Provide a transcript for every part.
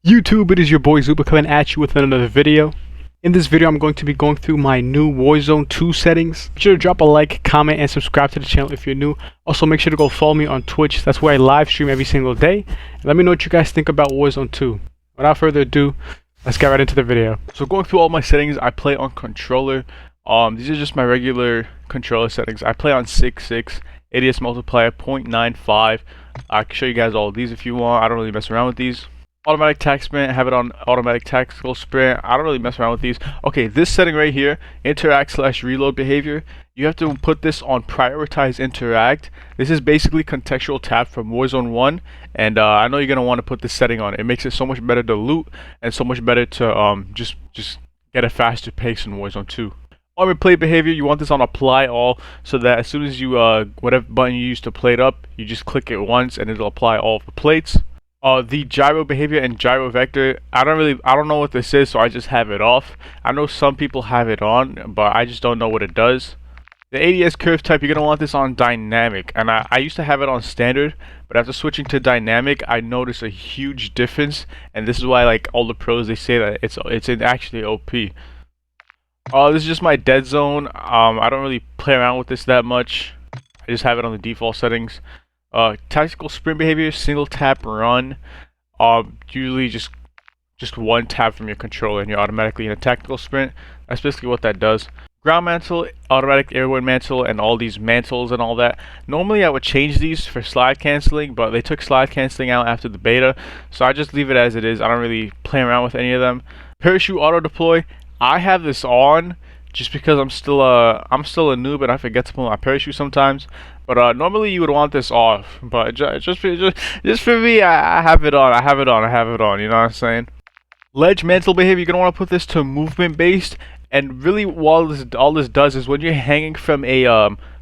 YouTube, it is your boy Zuba coming at you with another video. In this video, I'm going to be going through my new Warzone 2 settings. Make sure to drop a like, comment, and subscribe to the channel if you're new. Also, make sure to go follow me on Twitch. That's where I live stream every single day. And let me know what you guys think about Warzone 2. Without further ado, let's get right into the video. So going through all my settings, I play on controller. These are just my regular controller settings. I play on 6.6, ADS multiplier 0.95. I can show you guys all of these if you want. I don't really mess around with these. Automatic tac sprint, have it on automatic tactical sprint. I don't really mess around with these. Okay, this setting right here, interact/reload behavior, you have to put this on prioritize interact. This is basically contextual tap from Warzone 1, and I know you're gonna want to put this setting on. It makes it so much better to loot and so much better to just get a faster pace in Warzone 2. On replay behavior, you want this on apply all, so that as soon as you whatever button you use to plate it up, you just click it once and it'll apply all of the plates. The gyro behavior and gyro vector, I don't know what this is, so I just have it off. I know some people have it on, but I just don't know what it does. The ADS curve type, you're gonna want this on dynamic, and I used to have it on standard, but after switching to dynamic, I noticed a huge difference, and this is why like all the pros, they say that it's actually OP. This is just my dead zone. I don't really play around with this that much. I just have it on the default settings. Tactical sprint behavior, single tap run. Usually just one tap from your controller and you're automatically in a tactical sprint. That's basically what that does. Ground mantle, automatic airborne mantle, and all these mantles and all that. Normally I would change these for slide canceling, but they took slide canceling out after the beta, so I just leave it as it is. I don't really play around with any of them. Parachute auto deploy, I have this on just because I'm still a noob and I forget to pull my parachute sometimes. But normally you would want this off, but just for me, I have it on. You know what I'm saying? Ledge mantle behavior, you're gonna want to put this to movement based, and really all this does is when you're hanging from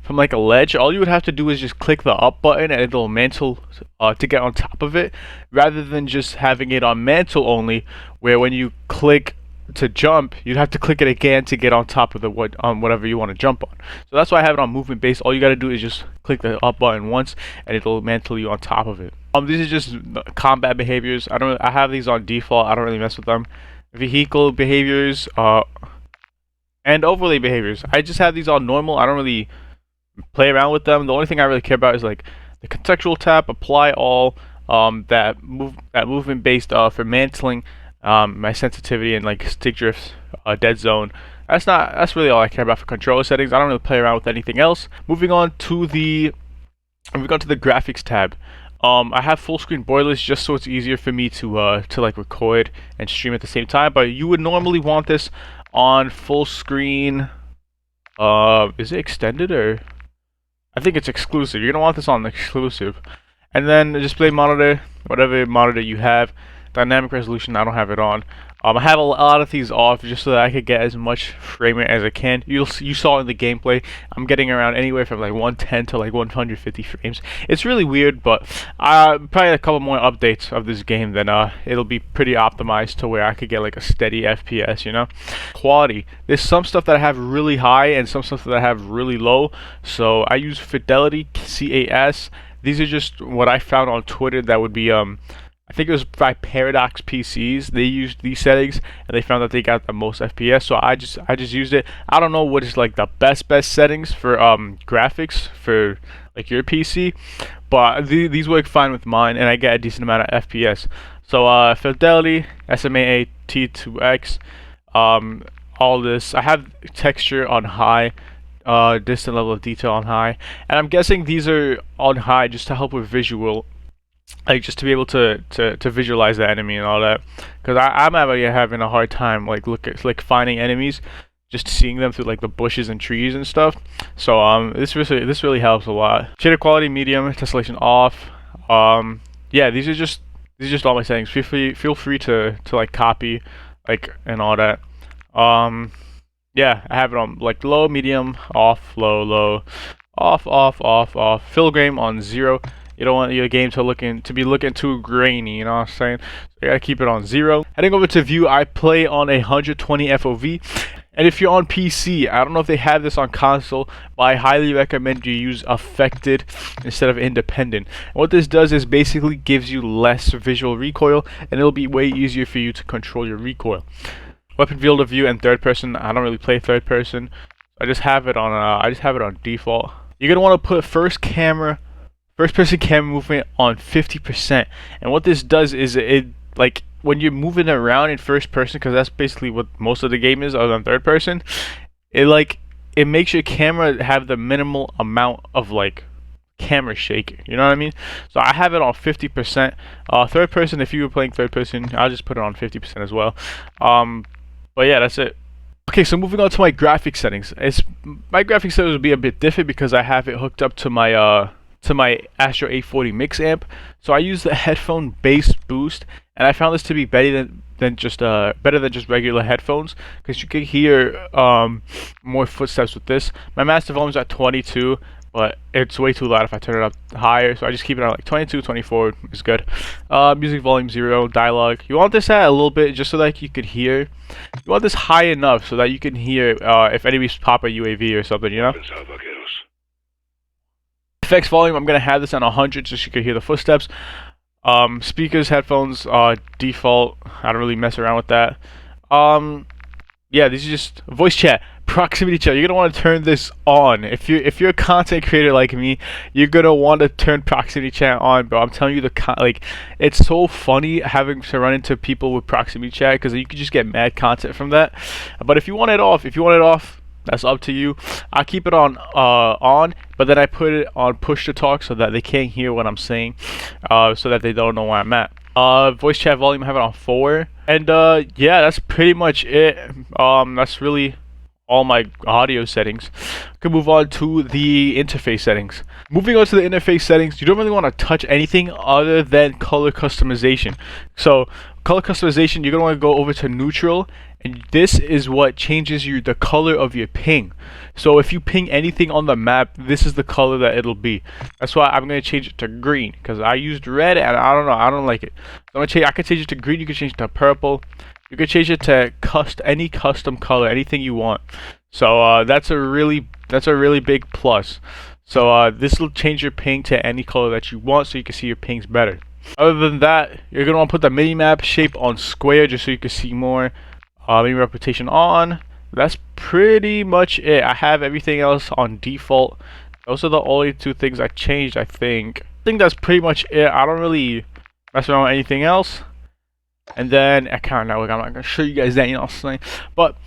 like a ledge, all you would have to do is just click the up button and it'll mantle to get on top of it, rather than just having it on mantle only, where when you click to jump, you'd have to click it again to get on top of the whatever you want to jump on. So that's why I have it on movement based. All you got to do is just click the up button once and it'll mantle you on top of it. These are just combat behaviors. I have these on default. I don't really mess with them. Vehicle behaviors and overlay behaviors, I just have these on normal. I don't really play around with them. The only thing I really care about is like the contextual tap, apply all, that movement based for mantling, my sensitivity, and like stick drift, dead zone. That's really all I care about for controller settings. I don't really play around with anything else. Moving on to the graphics tab. I have full screen boilers just so it's easier for me to like record and stream at the same time. But you would normally want this on full screen. Is it extended, or I think it's exclusive? You're gonna want this on exclusive. And then the display monitor, whatever monitor you have. Dynamic resolution, I don't have it on. I have a lot of these off just so that I could get as much frame rate as I can. You saw in the gameplay, I'm getting around anywhere from like 110 to like 150 frames. It's really weird, but probably a couple more updates of this game, then it'll be pretty optimized to where I could get like a steady FPS, you know? Quality. There's some stuff that I have really high and some stuff that I have really low. So I use Fidelity, CAS. These are just what I found on Twitter that would be I think it was by Paradox PCs. They used these settings and they found that they got the most FPS, so I just used it. I don't know what is like the best settings for graphics for like your PC, but these work fine with mine and I get a decent amount of FPS. So Fidelity, SMAA T2X, all this. I have texture on high, distant level of detail on high, and I'm guessing these are on high just to help with visual, like just to be able to visualize the enemy and all that, because I'm having a hard time like finding enemies, just seeing them through like the bushes and trees and stuff. So this really helps a lot. Shader quality medium, tessellation off. Yeah, these are just all my settings. Feel free to like copy like and all that. Yeah, I have it on like low, medium, off, low, off. Filigrane on 0. You don't want your game to be looking too grainy, you know what I'm saying? So you gotta keep it on 0. Heading over to view, I play on 120 FOV. And if you're on PC, I don't know if they have this on console, but I highly recommend you use affected instead of independent. And what this does is basically gives you less visual recoil, and it'll be way easier for you to control your recoil. Weapon field of view and third person. I don't really play third person. I just have it on default. You're gonna want to put first person camera movement on 50%. And what this does is it like when you're moving around in first person, because that's basically what most of the game is other than third person, it makes your camera have the minimal amount of like camera shake, you know what I mean? So I have it on 50%. Third person, if you were playing third person, I'll just put it on 50% as well. But yeah, that's it. Okay, so moving on to my graphic settings. My graphic settings will be a bit different because I have it hooked up to my Astro 840 mix amp. So I use the headphone bass boost, and I found this to be better than just regular headphones, because you can hear more footsteps with this. My master volume is at 22, but it's way too loud if I turn it up higher, so I just keep it on like 22, 24 is good. Music volume 0, dialogue. You want this at a little bit just so that you could hear. You want this high enough so that you can hear if enemies pop a UAV or something, you know? Effects volume, I'm gonna have this on 100 just so you can hear the footsteps. Speakers, headphones, default. I don't really mess around with that. Yeah, these are just voice chat, proximity chat. You're gonna want to turn this on. If you're a content creator like me, you're gonna want to turn proximity chat on, bro. I'm telling you, it's so funny having to run into people with proximity chat, because you can just get mad content from that. But if you want it off, that's up to you. I keep it on, but then I put it on push to talk so that they can't hear what I'm saying, so that they don't know where I'm at. Voice chat volume, I have it on 4, and yeah, that's pretty much it. That's really all my audio settings. We can move on to the interface settings. Moving on to the interface settings, you don't really want to touch anything other than color customization. So color customization, you're gonna want to go over to neutral, and this is what changes the color of your ping. So if you ping anything on the map, this is the color that it'll be. That's why I'm gonna change it to green, because I used red and I don't know, I don't like it. So I can change it to green. You can change it to purple. You can change it to any custom color, anything you want. So that's a really big plus. So this will change your ping to any color that you want, so you can see your pings better. Other than that, you're gonna want to put the minimap shape on square just so you can see more. Minimap rotation on. That's pretty much it. I have everything else on default. Those are the only two things I changed, I think. I think that's pretty much it. I don't really mess around with anything else. And then account network, I'm not gonna show you guys that, you know what I'm saying? But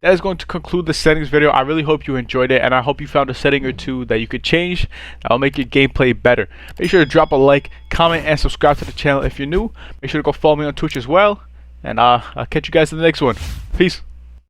that is going to conclude the settings video. I really hope you enjoyed it, and I hope you found a setting or two that you could change that'll make your gameplay better. Make sure to drop a like, comment, and subscribe to the channel if you're new. Make sure to go follow me on Twitch as well, and I'll catch you guys in the next one. Peace.